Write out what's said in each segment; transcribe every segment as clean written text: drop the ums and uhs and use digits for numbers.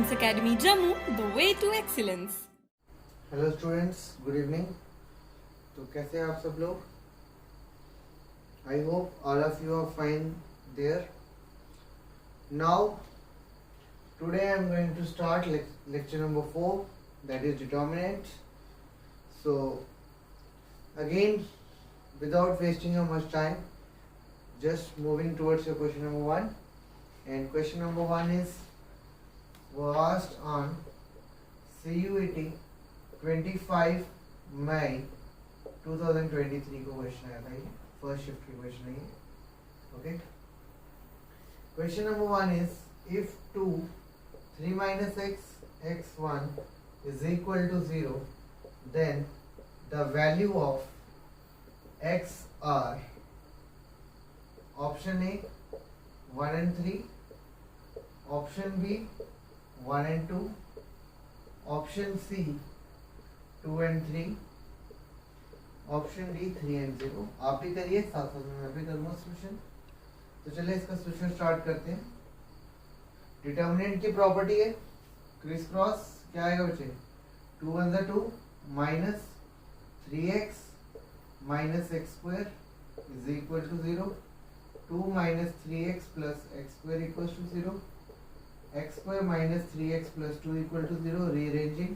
Science Academy Jammu, the way to excellence. Hello students, good evening. तो कैसे हैं आप सब लोग? I hope all of you are fine there. Now today I am going to start lecture number 4, that is determinants. So again, without wasting your much time, just moving towards your question number 1. And question number 1 is was asked on CUET 25 मई 2023 को question आया था। ये first shift की question है ये। Okay, question number 1 is if 2 3 minus x x1 is equal to 0, then the value of x are option A 1 and 3, option B 1 and 2, option C 2 and 3, option D 3 and 0। आप भी करिए, साथ साथ में मैं भी करूँगा सॉल्यूशन। तो चलिए इसका सॉल्यूशन स्टार्ट करते हैं। डिटर्मिनेंट की प्रॉपर्टी है क्रिस क्रॉस। क्या आएगा बच्चे? 2 1 2 minus 3x minus x square is equal to 0, 2 minus 3x plus x square equal to 0, x square minus 3x plus 2 equal to 0। Rearranging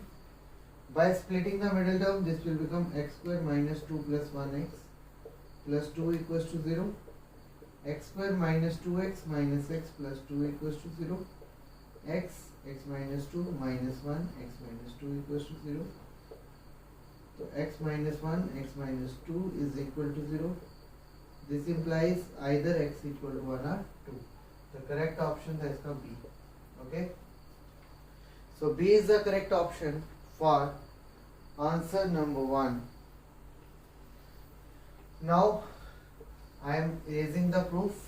by splitting the middle term, this will become x square minus 2 plus 1x plus 2 equals to 0, x square minus 2x minus x plus 2 equals to 0, x minus 2 minus 1 x minus 2 equals to 0. So x minus 1 x minus 2 is equal to 0. This implies either x equal to 1 or 2. The correct option is B. Okay, so B is the correct option for answer number 1. Now I am erasing the proof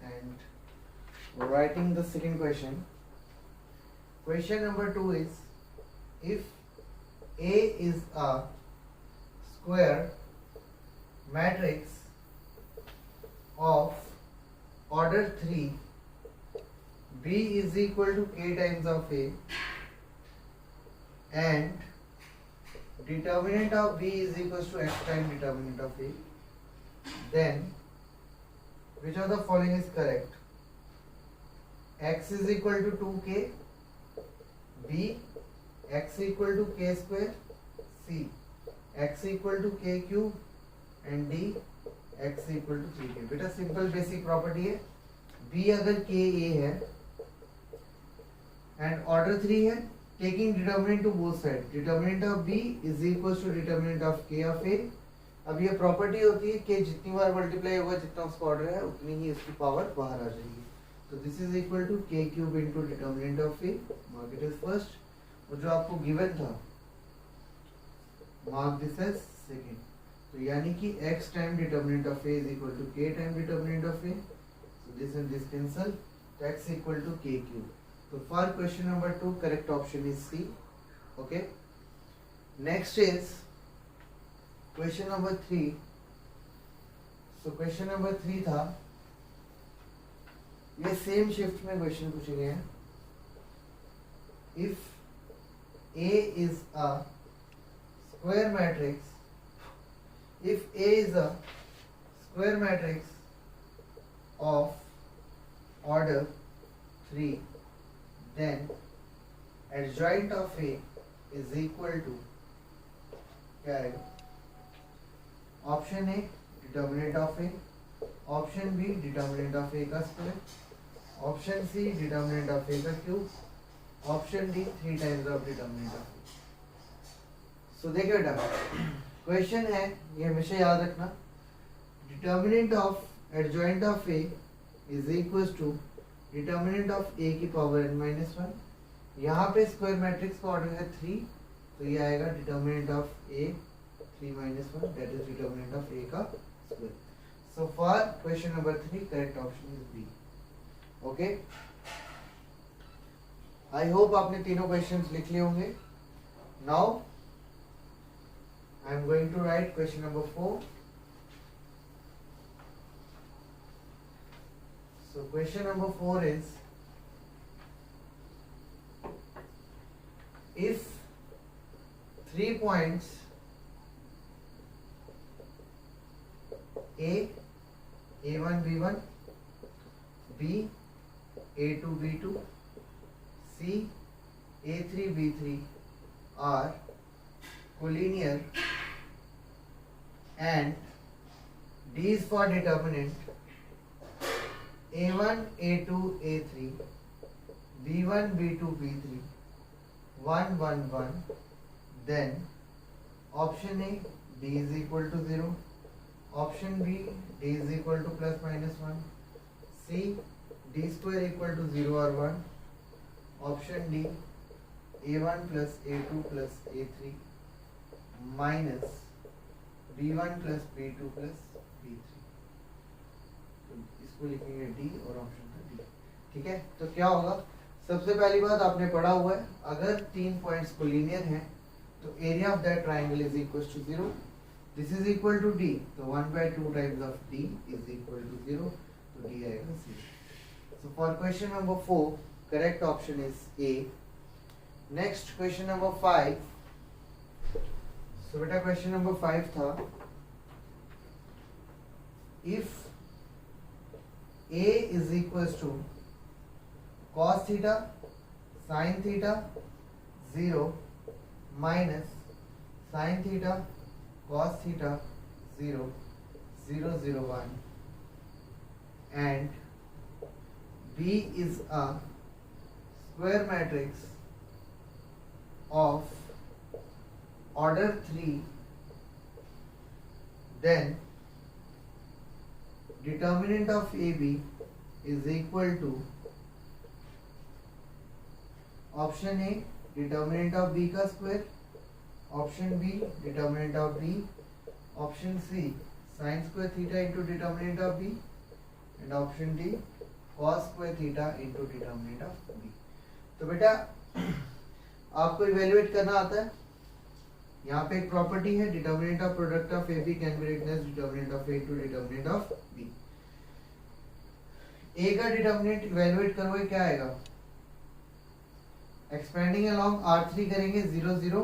and writing the second question. Question number 2 is if A is a square matrix of order 3, B is equal to K times of A, and determinant of B is equals to x times determinant of A, then which of the following is correct? X is equal to 2k, B x equal to k square, C x equal to k cube, and D x equal to 3k। बेटा simple basic property है। B अगर k a है and order 3 है, taking determinant to both sides, determinant of B is equals to determinant of K of A। अब ये property होती है कि जितनी बार मल्टीप्लाई होगा जितना उसका ऑर्डर है उतनी ही उसकी पावर बाहर आ जाएगी। तो this is equal to K cube into determinant of A, mark it as first. और जो आपको गिवन था मार्क दिस एज सेकंड। तो यानी कि x time determinant of A is equal to K time determinant of A। So this and this cancel, तो x equal to K cube. So for question number 2, correct option is C. Okay. Next is question number 3. So question number 3 था, ये same shift में question पूछे गए हैं। If A is a square matrix, if A is a square matrix of order 3, then adjoint of A is equal to क्या है? Option A determinant of A, option B determinant of A का square, option C determinant of A का cube, option D 3 times of determinant of A. So देखिए बेटा, question है ये हमेशा याद रखना, determinant of adjoint of A is equal to determinant of A की पावर n माइनस 1। यहाँ पे स्क्वायर मैट्रिक्स का ऑर्डर है 3, तो ये आएगा determinant of A 3 minus 1, that is determinant of A का square. So for question number 3, correct option is B. Okay, I hope आपने तीनों क्वेश्चंस लिख लिए होंगे। Now I am going to write question number 4। So question number 4 is 3 points A1 B1, B A2 B2, C A3 B3 are collinear and D is for determinant A1 A2 A3 B1 B2 B3 1 1 1, then option A D is equal to 0, option B D is equal to plus minus 1, C D square equal to 0 or 1, option D A1 plus A2 plus A3 minus B1 plus B2 plus B3। तो इसको लिखेंगे D और option का D। ठीक है, तो क्या होगा, सबसे पहली बात आपने पढ़ा हुआ है, अगर 3 पॉइंट्स कोलिनियर हैं तो area of that triangle is equal to 0, this is equal to D, तो 1/2 times of D is equal to 0, तो D आएगा 0। So for question number 4 correct option is A। Next question number 5। तो बेटा question number 5 था, if A is equal to cos theta sin theta 0 minus sin theta cos theta 0 0 0 1 and B is a square matrix of order 3, then determinant of AB is equal to option A determinant of B का square, option B determinant of B, option C sin square theta into determinant of B, and option D cos square theta into determinant of B। तो बेटा आपको evaluate करना आता है, यहाँ पे एक प्रॉपर्टी है determinant of product of A B can be written as determinant of A to determinant of B. A का डिटर्मिनेंट इवेल्युएट करोगे क्या आएगा, एक्सपेंडिंग अलोंग R3 करेंगे 0 0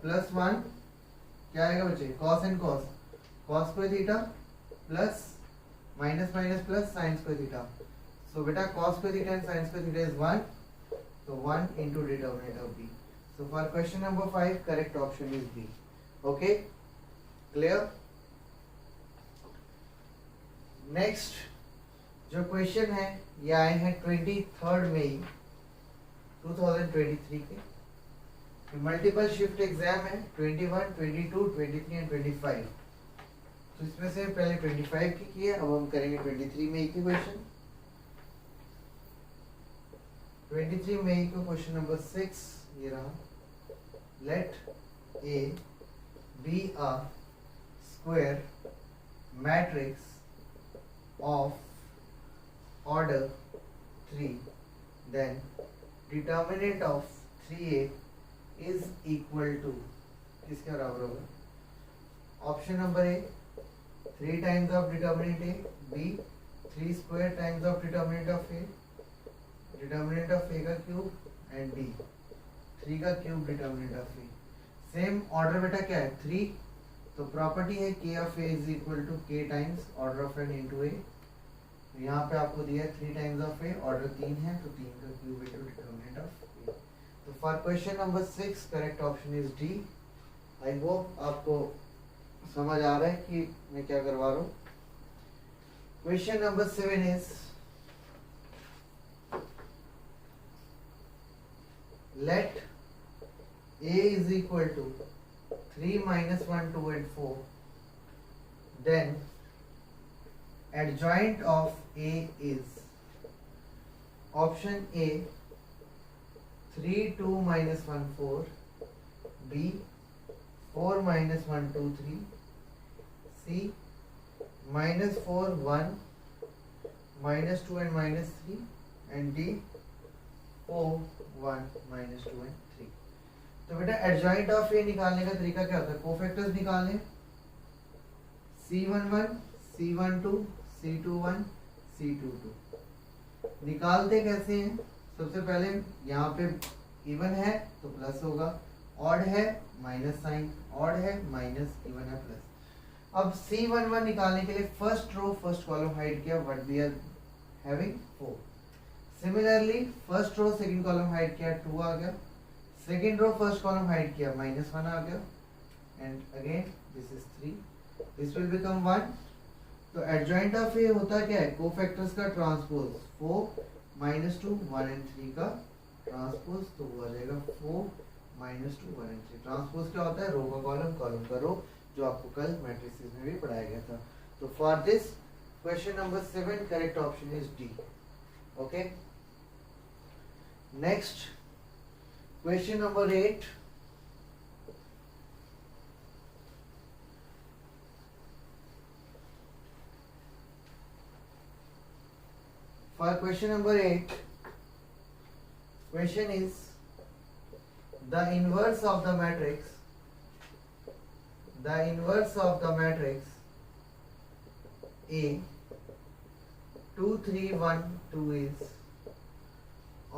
प्लस 1, क्या आएगा बच्चे, cos and cos, cos square theta plus minus minus plus sine square theta. So बेटा cos square theta and sine square theta is 1, so 1 into determinant of B। So for question number 5, correct option is B। Okay, clear? Next जो question है ये आए हैं 23 मई 2023 के, multiple shift exam है 21, 22, 23 and 25। तो इसमें से पहले 25 की किए, अब हम करेंगे 23 मई की क्वेश्चन। 23 मई को क्वेश्चन नंबर 6 ये रहा, late A be a square matrix of order 3, then determinant of 3A is equal to किसके बराबर होगा, option number A 3 times of determinant A, B 3 square times of determinant of A, determinant of A का cube and D 3 का cube determinant of A. Same order बेटा क्या है 3, तो property है K of A is equal to K times order of N into A. तो यहाँ पे आपको दिया है 3 टाइम्स ऑफ ए, ऑर्डर 3 है तो 3 का क्यूब इनटू डिटर्मिनेंट ऑफ ए। तो for question number 6 correct option is D. I hope आपको समझ आ रहा है कि मैं क्या करवा रहा हूँ। Question number 7 is let A is equal to 3 minus 1 2 and 4, then adjoint of A is option A 3 2 minus 1 4, B 4 minus 1 2 3, C minus 4 1 minus 2 and minus 3, and D 4 1 minus 2 and 3। तो बेटा एडजॉइंट ऑफ ए निकालने का तरीका क्या होता है, cofactors निकालने, C11 C12 C21 C22। निकालते कैसे हैं, सबसे पहले यहाँ पे इवन है तो प्लस होगा, ऑड है माइनस साइन, ऑड है माइनस, इवन है प्लस। अब C11 निकालने के लिए first row first column hide किया, what we are having 4। Similarly first row second column hide किया, 2 आ गया। Second row first column hide किया, -1 आ गया। And again this is 3, this will become 1। तो एडजॉइंट ऑफ ए होता क्या है, कोफैक्टर्स का ट्रांसपोज, 4 -2 1 एंड 3 का ट्रांसपोज, तो वो आ जाएगा 4 -2 1 एंड 3। ट्रांसपोज क्या होता है, रो का कॉलम, कॉलम का रो, जो आपको कल मैट्रिसेस में भी पढ़ाया गया था। तो for this question number 7 correct option is D. Okay, next question number 8। For question number 8, question is the inverse of the matrix, A 2 3 1 2 is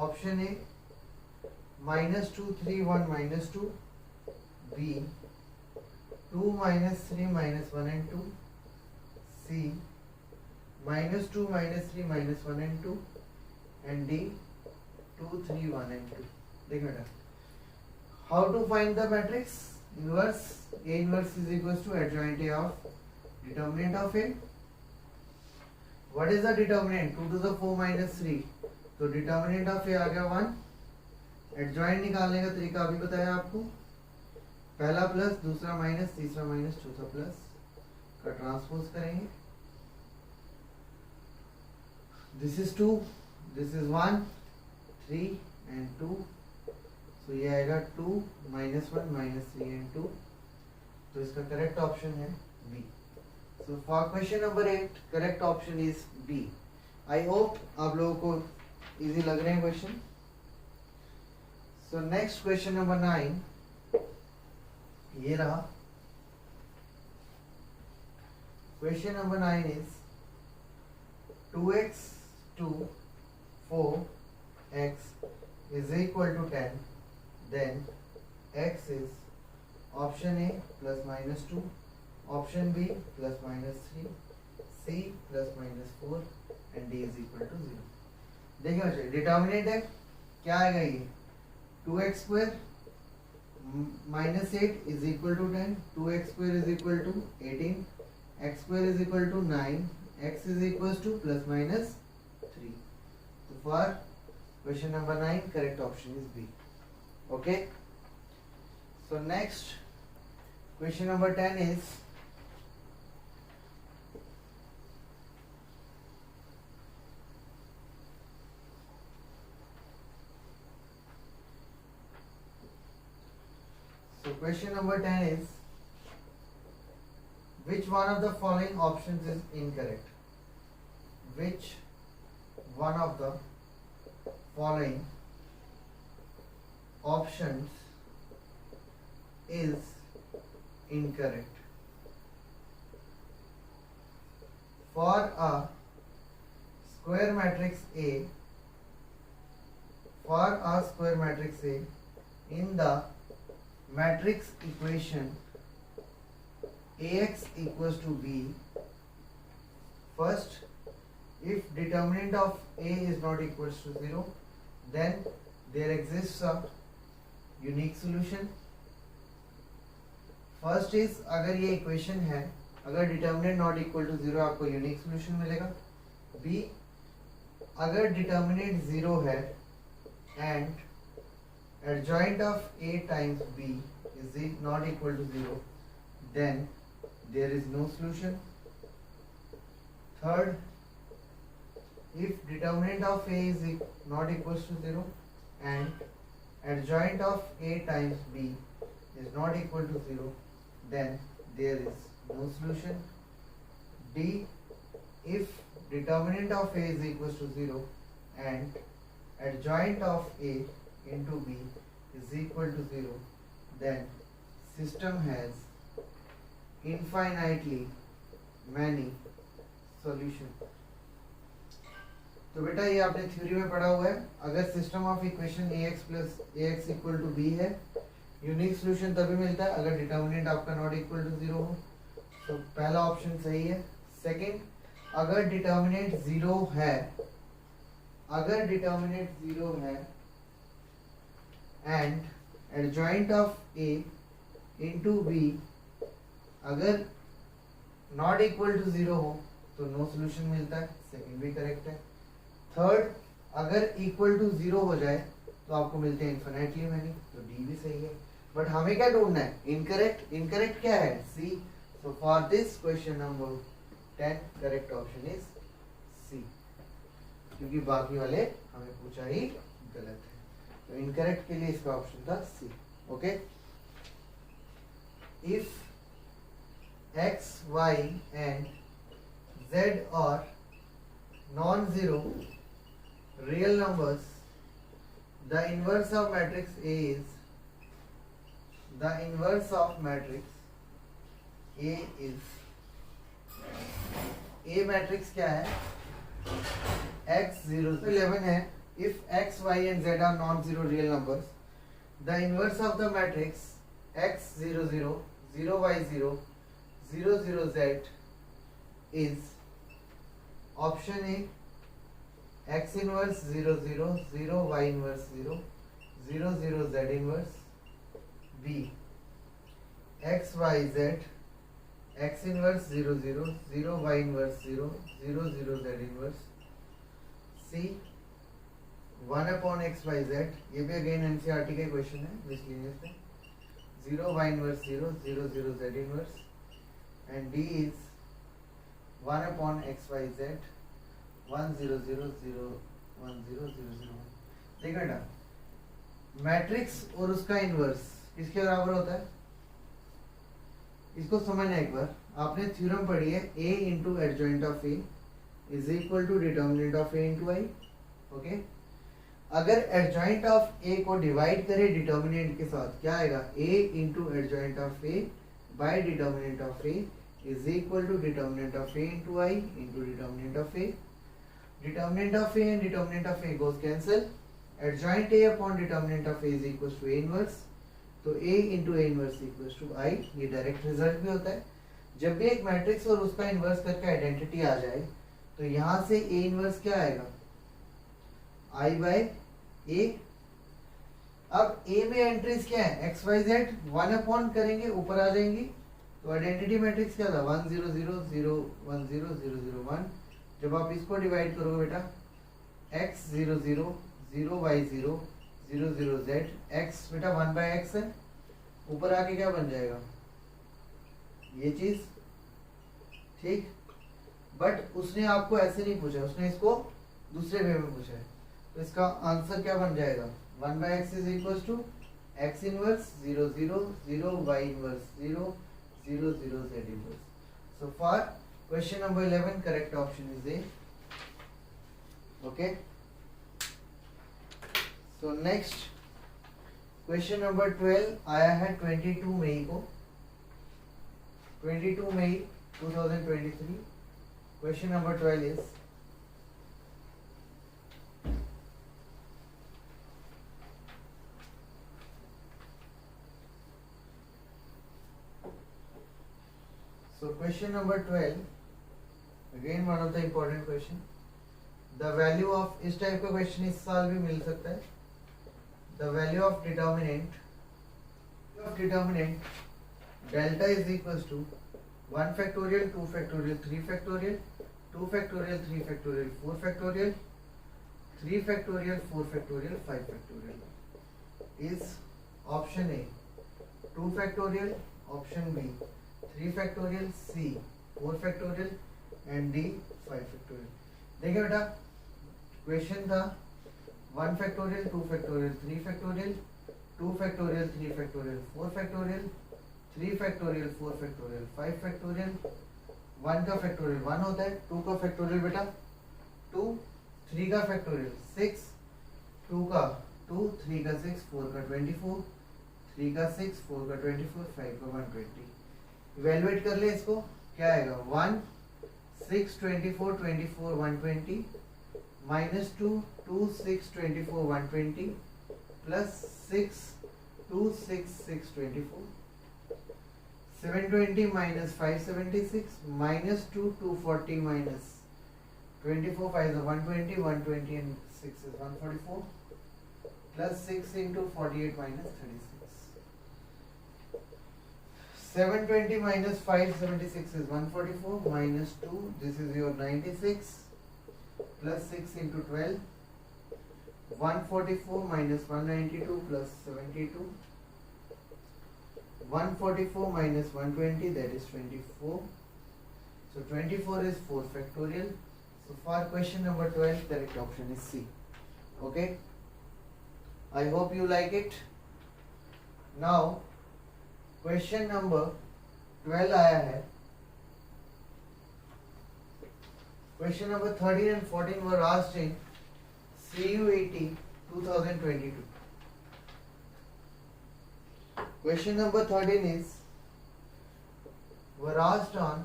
option A -2 3 1 -2, B 2 -3 -1 and 2, C -2 -3 -1 and 2, and D 2 3 1 and 2। देखो बेटा, how to find the matrix inverse, A inverse is equals to adjoint A of determinant of A। what is the determinant, 2 to the 4 -3, तो determinant of A आ गया 1। adjoint निकालने का तरीका अभी बताया आपको, पहला प्लस, दूसरा माइनस, तीसरा माइनस, चौथा प्लस का ट्रांसपोज करेंगे। This is 2, this is 1, 3 and 2, so ये आएगा 2 -1 -3 and 2, तो इसका करेक्ट ऑप्शन है B। So for question number 8 correct option is B। I hope आप लोगों को इजी लग रहे हैं question. So next question number 9, ये रहा। Question number 9 is 2x 2 4x is equal to 10, then x is option A +-2, option B +-3, C +-4 and D is equal to 0। देखिए बच्चे, डिटर्मिनेंट है क्या आएगा, ये 2x² -8 is equal to 10, 2x² is equal to 18, x² is equal to 9, x is equals to +-3। So for question number 9 correct option is B। okay, so next question number 10 is question number 10 is which one of the following options is incorrect, which one of the following options is incorrect। For a square matrix A, in the matrix equation AX equals to B, first, if determinant of A is not equals to 0, then there exists a unique solution। First is, अगर ये equation है, अगर determinant not equal to 0 आपको unique solution मिलेगा। B, अगर determinant 0 है and adjoint of A times B is not equal to 0, then there is no solution। Third, if determinant of A is not equals to 0 and adjoint of A times B is not equal to 0, then there is no solution। D, if determinant of A is equals to 0 and adjoint of A into B is equal to 0, then system has infinitely many solutions। तो बेटा ये आपने theory में पढ़ा हुआ है, अगर system of equation ax plus ax equal to b है यूनिक सोल्यूशन तभी मिलता है अगर डिटर्मिनेंट आपका नॉट इक्वल टू जीरो हो। तो पहला ऑप्शन सही है। सेकंड, अगर डिटर्मिनेंट जीरो है, अगर डिटर्मिनेंट जीरो है and adjoint of A into B अगर नॉट इक्वल टू जीरो हो तो नो सोल्यूशन मिलता है, सेकंड भी करेक्ट है। थर्ड, अगर इक्वल टू जीरो हो जाए तो आपको मिलते हैं इन्फिनिटली मैनी, तो डी भी सही है। बट हमें क्या ढूंढना है? इनकरेक्ट। इनकरेक्ट क्या है? C. So for this question number 10 correct option is C, क्योंकि बाकी वाले हमें पूछा ही गलत है। तो इनकरेक्ट के लिए इसका ऑप्शन था C. Okay, if x, y and z are non-zero real numbers, the inverse of matrix A is, the inverse of matrix A is, A matrix क्या है? x 0 11 है। If x, y and z are non-zero real numbers, the inverse of the matrix x 0 0 0 y 0 0 0 z is option A x inverse 0 0 0 y inverse 0 0 0 z inverse, B x y z x inverse 0 0 0 y inverse 0 0 0 z inverse, C 1 upon x y z, ये भी again NCERT का question है miscellaneous में, 0 y inverse 0 0 0 z inverse, and D is 1 upon x y z 1 0 0 0 1 0 0 0 1। देखो बेटा, matrix और उसका inverse किसके बराबर होता है? इसको समझना एक बार। आपने थ्योरम पढ़ी है a into adjoint of a is equal to determinant of a into i। Okay, अगर एडजॉइंट ऑफ a को डिवाइड करे डिटर्मिनेंट के साथ, क्या आएगा? a into adjoint of a by determinant of a is equal to determinant of a into I into determinant of a. Determinant of a and determinant of a goes cancel. Adjoint a upon determinant of a is equals to a inverse. तो a into a inverse equals to I, ये direct result भी होता है। जब भी एक matrix और उसका इन्वर्स करके आइडेंटिटी आ जाए तो यहाँ से a इन्वर्स क्या आएगा? I by a। अब a में एंट्रीज क्या है? x y z 1 अपॉन करेंगे ऊपर आ जाएंगी, तो आइडेंटिटी मैट्रिक्स क्या था? 1 0 0 0 1 0 0 0 1। जब आप इसको डिवाइड करोगे बेटा, x 0 0 0 y 0 0 0 z, x बेटा 1 by x है, ऊपर आके क्या बन जाएगा? ये चीज, ठीक। बट उसने आपको ऐसे नहीं पूछा, उसने इसको दूसरे वे में पूछा है, तो इसका आंसर क्या बन जाएगा? 1 by x is equal to x inverse 0 0 0 y inverse 0 0 0 z inverse. So for question number 11 correct option is A. Okay. So next question number 12 आया है 22 मई को, 22 मई 2023। Question number 12 is so question number 12 again one of the important question, the value of, इस type का question इस साल भी मिल सकता है। the value of determinant delta is equals to 1 factorial 2 factorial 3 factorial 2 factorial 3 factorial 4 factorial 3 factorial 4 factorial 5 factorial is option A 2 factorial, option B 3 factorial, C 4 factorial and D 5 factorial। देखिए बेटा, question था 1 factorial 2 factorial 3 factorial 2 factorial 3 factorial 4 factorial 3 factorial 4 factorial 5 factorial। 1 का factorial 1 होता है, 2 का factorial बेटा 2, 3 का factorial 6, 2 का 2, 3 का 6, 4 का 24, 3 का 6, 4 का 24, 5 का 120। इवेलुएट कर ले इसको, क्या आएगा? 1 6 24 24 120 minus 2 2 6 24 120 plus 6 26624. 720 minus 576 minus 240 minus 24 5 is 120, 120 and 6 is 144 plus 6 into 48 minus 36. 720 minus 576 is 144 minus 2, this is your 96 plus 6 into 12, 144 minus 192 plus 72, 144 minus 120, that is 24. So 24 is 4 factorial. So for question number 12, correct option is C. Okay, I hope you like it. Now question number 12 आया है. Question number 13 and 14 were asked in CUET 2022. Question number 13 is were asked on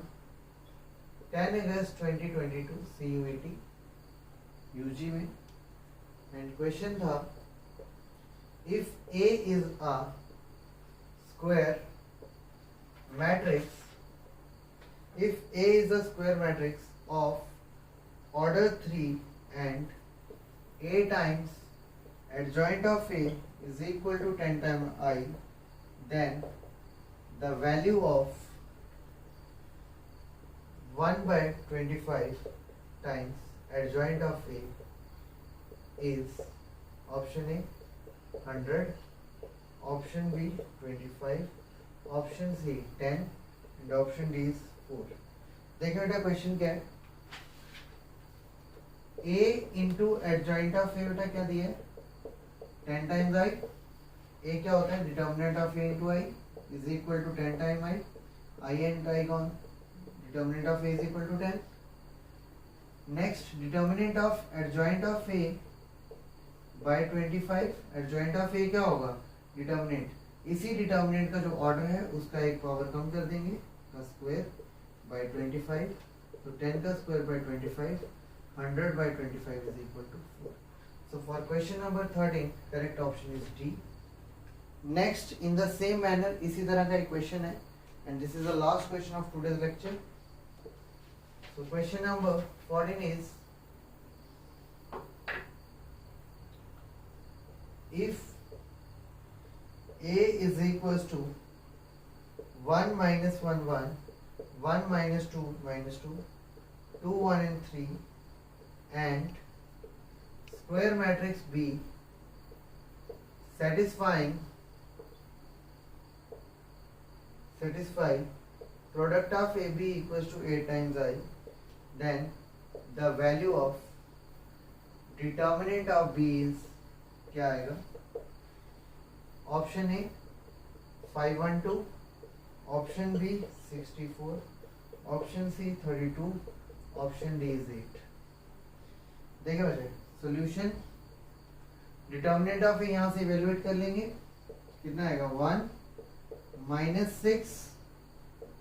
10 August 2022 CUET UG में, and question था if A is a square matrix, if A is a square matrix of order 3 and A times adjoint of A is equal to 10 times I, then the value of 1 by 25 times adjoint of A is option A 100, option B 25, option C 10 and option D is 4. देखिए बेटा question क्या है. A into adjoint of ए बेटा क्या दिया है 10 times I. ए क्या होता है determinant of A into I is equal to 10 time I. I and I कौन determinant of A is equal to 10. Next determinant of adjoint of A by 25. Adjoint of A क्या होगा determinant. इसी determinant का जो order है उसका एक power कम कर देंगे का स्क्वायर बाय 25. तो 10 का square by 25, 100 by 25 is equal to 4. So for question number 13, correct option is D. Next, in the same manner, इसी तरह का एक question है, and this is the last question of today's lecture. So question number 14 is, if A is equals to 1 minus 1 1, 1 minus 2 minus 2, 2 1 and 3, and square matrix B satisfy product of AB equals to 8 times I, then the value of determinant of B is क्या आएगा. Option A 512, option B 64, option C 32, option D is 8. देखिए बच्चे solution determinant of ए यहाँ से evaluate कर लेंगे. कितना आएगा 1 minus 6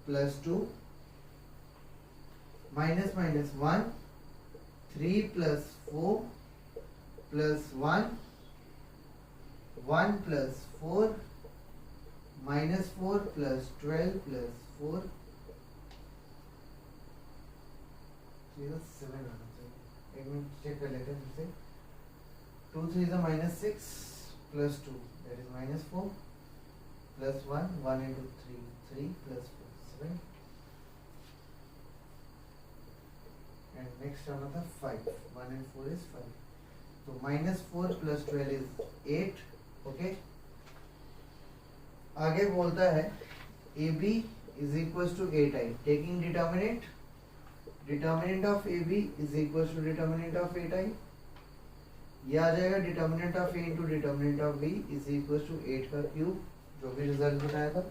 plus 2 minus minus 1 3 plus 4 plus 1 1 plus 4 minus 4 plus 12 plus 4 7 आना चाहिए. एक मिनट चेक कर लेते हैं फिर से. 2 3 is a minus 6 plus 2 that is minus 4 plus 1 1 into 3 3 plus 4 7 and next another 5 1 and 4 is 5. So minus 4 plus 12 is 8. Okay. आगे बोलता है AB is equals to 8i. Taking determinant of AB is equals to determinant of 8i. ये आ जाएगा determinant of A into determinant of B is equal to 8 का cube, जो भी result बताया था.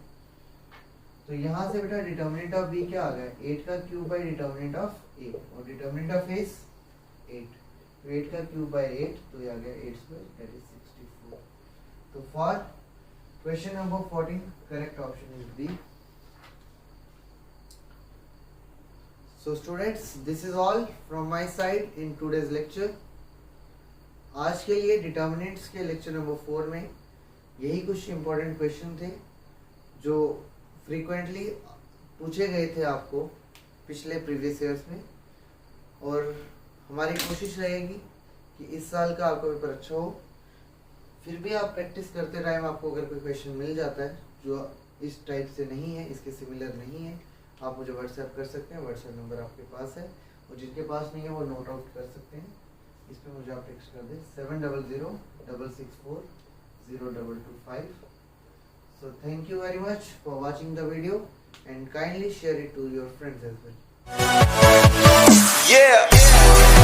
तो यहाँ से बेटा डिटर्मिनेंट ऑफ बी क्या आ गया 8 का क्यूब बाई डिटर्मिनेंट ऑफ ए, और डिटर्मिनेंट ऑफ ए इज 8. तो 8 का क्यूब बाई 8 तो ये आ गया 8 स्क्वायर दैट इज 64. तो for question number 14 correct option is B. So students, this is all from my side in today's lecture. आज के लिए डिटर्मिनेंट्स के लेक्चर नंबर 4 में यही कुछ इम्पोर्टेंट क्वेश्चन थे जो फ्रीक्वेंटली पूछे गए थे आपको पिछले प्रीवियस ईयर्स में, और हमारी कोशिश रहेगी कि इस साल का आपका पेपर अच्छा हो। फिर भी आप प्रैक्टिस करते टाइम आपको अगर कोई क्वेश्चन मिल जाता है जो इस टाइप से नहीं है, इसके सिमिलर नहीं है, आप मुझे व्हाट्सएप कर सकते हैं। व्हाट्सएप नंबर आपके पास है, और जिनके पास नहीं है वो नोट आउट कर सकते हैं। इस पर मुझे आप टेक्स्ट कर दें 7006640225। So thank you very much for watching the video and kindly share it to your friends as well. Yeah.